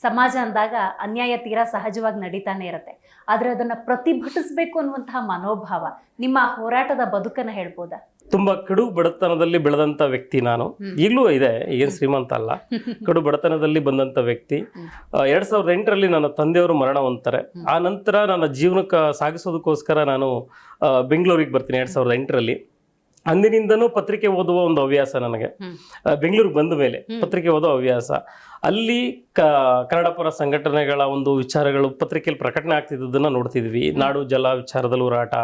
ಸಮಾಜ ಅಂದಾಗ ಅನ್ಯಾಯ ತೀರಾ ಸಹಜವಾಗಿ ನಡೀತಾನೆ ಇರುತ್ತೆ. ಆದ್ರೆ ಅದನ್ನ ಪ್ರತಿಭಟಿಸಬೇಕು ಅನ್ನುವಂತಹ ಮನೋಭಾವ ನಿಮ್ಮ ಹೋರಾಟದ ಬದುಕನ್ನ ಹೇಳ್ಬೋದಾ? ತುಂಬಾ ಕಡು ಬಡತನದಲ್ಲಿ ಬೆಳೆದಂತ ವ್ಯಕ್ತಿ ನಾನು. ಈಗಲೂ ಇದೆ, ಏನ್ ಶ್ರೀಮಂತ ಅಲ್ಲ, ಕಡು ಬಡತನದಲ್ಲಿ ಬಂದಂತ ವ್ಯಕ್ತಿ. 2008ರಲ್ಲಿ ನನ್ನ ತಂದೆಯವರು ಮರಣ ಹೊಂದ್ತಾರೆ. ಆ ನಂತರ ನನ್ನ ಜೀವನಕ್ಕೆ ಸಾಗಿಸೋದಕ್ಕೋಸ್ಕರ ನಾನು ಬೆಂಗಳೂರಿಗೆ ಬರ್ತೀನಿ 2008ರಲ್ಲಿ. ಅಂದಿನಿಂದನೂ ಪತ್ರಿಕೆ ಓದುವ ಒಂದು ಹವ್ಯಾಸ ನನಗೆ. ಬೆಂಗಳೂರಿಗೆ ಬಂದ ಮೇಲೆ ಪತ್ರಿಕೆ ಓದೋ ಹವ್ಯಾಸ. ಅಲ್ಲಿ ಕನ್ನಡ ಪರ ಸಂಘಟನೆಗಳ ಒಂದು ವಿಚಾರಗಳು ಪತ್ರಿಕೆಯಲ್ಲಿ ಪ್ರಕಟಣೆ ಆಗ್ತಿದ್ದದನ್ನ ನೋಡ್ತಿದ್ವಿ. ನಾಡು ಜಲ ವಿಚಾರದಲ್ಲಿ ಹೋರಾಟ,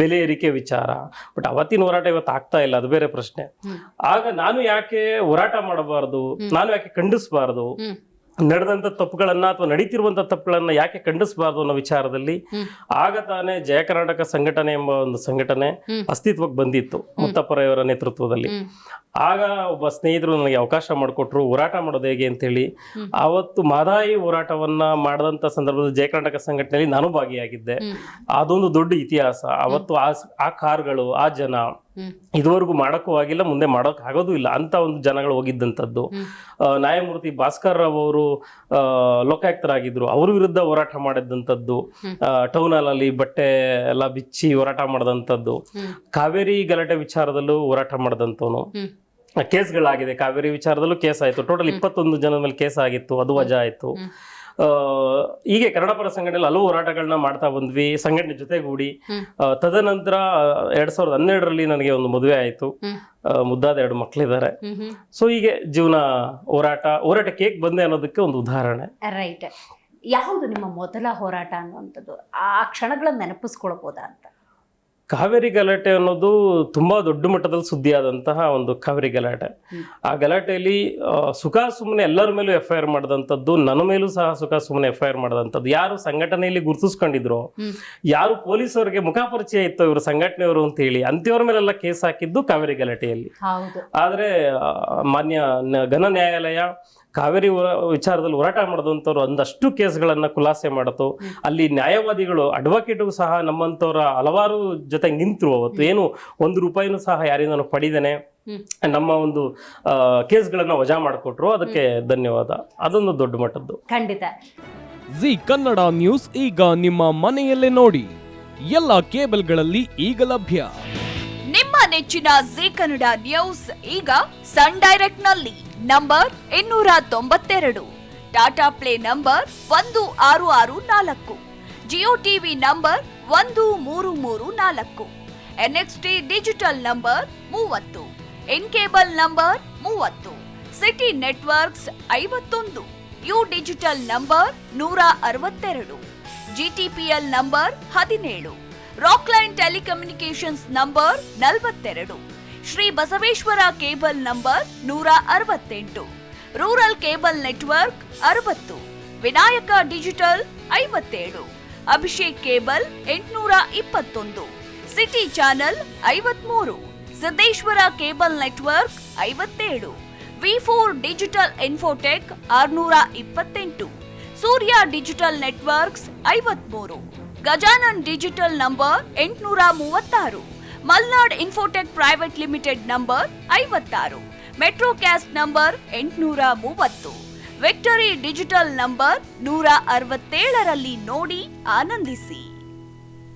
ಬೆಲೆ ಏರಿಕೆ ವಿಚಾರ. ಬಟ್ ಅವತ್ತಿನ ಹೋರಾಟ ಇವತ್ತು ಆಗ್ತಾ ಇಲ್ಲ, ಅದು ಬೇರೆ ಪ್ರಶ್ನೆ. ಆಗ ನಾನು ಯಾಕೆ ಹೋರಾಟ ಮಾಡಬಾರ್ದು, ನಾನು ಯಾಕೆ ಖಂಡಿಸಬಾರ್ದು, ನಡೆದಂತ ತಪ್ಪುಗಳನ್ನ ಅಥವಾ ನಡೀತಿರುವಂತ ತಪ್ಪುಗಳನ್ನ ಯಾಕೆ ಖಂಡಿಸಬಾರ್ದು ಅನ್ನೋ ವಿಚಾರದಲ್ಲಿ ಆಗ ತಾನೇ ಜಯ ಕರ್ನಾಟಕ ಸಂಘಟನೆ ಎಂಬ ಒಂದು ಸಂಘಟನೆ ಅಸ್ತಿತ್ವಕ್ಕೆ ಬಂದಿತ್ತು ಮುತ್ತಪ್ಪರಯವರ ನೇತೃತ್ವದಲ್ಲಿ. ಆಗ ಒಬ್ಬ ಸ್ನೇಹಿತರು ನನಗೆ ಅವಕಾಶ ಮಾಡಿಕೊಟ್ರು ಹೋರಾಟ ಮಾಡೋದು ಹೇಗೆ ಅಂತೇಳಿ. ಆವತ್ತು ಮಹದಾಯಿ ಹೋರಾಟವನ್ನ ಮಾಡಿದಂತ ಸಂದರ್ಭದಲ್ಲಿ ಜಯ ಕರ್ನಾಟಕ ಸಂಘಟನೆಯಲ್ಲಿ ನಾನು ಭಾಗಿಯಾಗಿದ್ದೆ. ಅದೊಂದು ದೊಡ್ಡ ಇತಿಹಾಸ. ಅವತ್ತು ಆ ಕಾರ್ಗಳು, ಆ ಜನ ಇದುವರೆಗೂ ಮಾಡಕ್ಕೂ ಆಗಿಲ್ಲ, ಮುಂದೆ ಮಾಡೋಕ್ ಆಗೋದು ಇಲ್ಲ ಅಂತ ಒಂದು ಜನಗಳು ಹೋಗಿದ್ದಂಥದ್ದು. ನ್ಯಾಯಮೂರ್ತಿ ಭಾಸ್ಕರ್ ರಾವ್ ಅವರು ಲೋಕಾಯುಕ್ತರಾಗಿದ್ರು, ಅವ್ರ ವಿರುದ್ಧ ಹೋರಾಟ ಮಾಡಿದಂಥದ್ದು. ಟೌನ್ ಹಾಲ್ ಅಲ್ಲಿ ಬಟ್ಟೆ ಎಲ್ಲ ಬಿಚ್ಚಿ ಹೋರಾಟ ಮಾಡಿದಂಥದ್ದು. ಕಾವೇರಿ ಗಲಾಟೆ ವಿಚಾರದಲ್ಲೂ ಹೋರಾಟ ಮಾಡಿದಂಥವನು. ಕೇಸ್ಗಳಾಗಿದೆ, ಕಾವೇರಿ ವಿಚಾರದಲ್ಲೂ ಕೇಸ್ ಆಯ್ತು. ಟೋಟಲ್ 21 ಜನದ ಮೇಲೆ ಕೇಸ್ ಆಗಿತ್ತು, ಅದು ವಜಾ ಆಯ್ತು. ಹೀಗೆ ಕನ್ನಡ ಪರ ಸಂಘಟನೆಯಲ್ಲಿ ಹಲವು ಹೋರಾಟಗಳನ್ನ ಮಾಡ್ತಾ ಬಂದ್ವಿ ಸಂಘಟನೆ ಜೊತೆಗೂಡಿ. ತದನಂತರ 2012ರಲ್ಲಿ ನನಗೆ ಒಂದು ಮದುವೆ ಆಯ್ತು, ಮುದ್ದಾದ 2 ಮಕ್ಕಳಿದ್ದಾರೆ. ಸೊ ಹೀಗೆ ಜೀವನ ಹೋರಾಟಕ್ಕೆ ಹೇಗೆ ಬಂದೆ ಅನ್ನೋದಕ್ಕೆ ಒಂದು ಉದಾಹರಣೆ. ರೈಟ್. ಯಾವುದು ನಿಮ್ಮ ಮೊದಲ ಹೋರಾಟ ಅನ್ನುವಂಥದ್ದು? ಆ ಕ್ಷಣಗಳನ್ನ ನೆನಪಿಸ್ಕೊಳ್ಬೋದಾ ಅಂತ? ಕಾವೇರಿ ಗಲಾಟೆ ಅನ್ನೋದು ತುಂಬಾ ದೊಡ್ಡ ಮಟ್ಟದಲ್ಲಿ ಸುದ್ದಿ ಆದಂತಹ ಒಂದು ಕಾವೇರಿ ಗಲಾಟೆ. ಆ ಗಲಾಟೆಯಲ್ಲಿ ಸುಖ ಸುಮ್ಮನೆ ಎಲ್ಲರ ಮೇಲೂ FIR ಮಾಡಿದಂಥದ್ದು, ನನ್ನ ಮೇಲೂ ಸಹ ಸುಖ ಸುಮ್ಮನೆ FIR ಮಾಡಿದಂಥದ್ದು. ಯಾರು ಸಂಘಟನೆಯಲ್ಲಿ ಗುರುತಿಸ್ಕೊಂಡಿದ್ರು, ಯಾರು ಪೊಲೀಸರಿಗೆ ಮುಖಪರಿಚಯ ಇತ್ತು ಇವರು ಸಂಘಟನೆಯವರು ಅಂತ ಹೇಳಿ, ಅಂಥವ್ರ ಮೇಲೆಲ್ಲ ಕೇಸ್ ಹಾಕಿದ್ದು ಕಾವೇರಿ ಗಲಾಟೆಯಲ್ಲಿ. ಆದ್ರೆ ಮಾನ್ಯ ಘನ ನ್ಯಾಯಾಲಯ ಕಾವೇರಿ ವಿಚಾರದಲ್ಲಿ ಹೋರಾಟ ಮಾಡಿದಂಥವ್ರು ಒಂದಷ್ಟು ಕೇಸ್ಗಳನ್ನ ಖುಲಾಸೆ ಮಾಡಿತು. ಅಲ್ಲಿ ನ್ಯಾಯವಾದಿಗಳು, ಅಡ್ವೊಕೇಟು ಸಹ ನಮ್ಮಂಥವ್ರ ಹಲವಾರು ಜೊತೆಗೆ ನಿಂತರು. ಅವತ್ತು ಏನು 1 ರೂಪಾಯಿನೂ ಸಹ ಯಾರಿಂದ ಪಡಿದೇನೆ ನಮ್ಮ ಒಂದು ಕೇಸ್ಗಳನ್ನ ವಜಾ ಮಾಡಿಕೊಟ್ರು. ಅದಕ್ಕೆ ಧನ್ಯವಾದ. ಅದೊಂದು ದೊಡ್ಡ ಮಟ್ಟದ್ದು. ಖಂಡಿತ. ಜಿ ಕನ್ನಡ ನ್ಯೂಸ್ ಈಗ ನಿಮ್ಮ ಮನೆಯಲ್ಲೇ ನೋಡಿ. ಎಲ್ಲ ಕೇಬಲ್ಗಳಲ್ಲಿ ಈಗ ಲಭ್ಯ. ನಿಮ್ಮ ನೆಚ್ಚಿನ ಜಿ ಕನ್ನಡ ನ್ಯೂಸ್ ಈಗ ಸನ್ ಡೈರೆಕ್ಟ್ ನಲ್ಲಿ number 292, Tata play number 1664, Jio TV number 1334, NXT digital number 30, in cable number 30, city networks 51, U digital number 162, GTPL number 17, Rockline telecommunications number 42, Shri Basaveshwara cable number 168, rural cable network 60, Vinayaka digital 57, Abhishek cable 821, city channel 53, Siddeshwara cable network 57, V4 digital Infotech 628, Surya digital networks 53, Gajanan digital number 836, Malnad Infotech private limited number 56, Metrocast number 830, victory digital number 167ರಲ್ಲಿ ನೋಡಿ ಆನಂದಿಸಿ.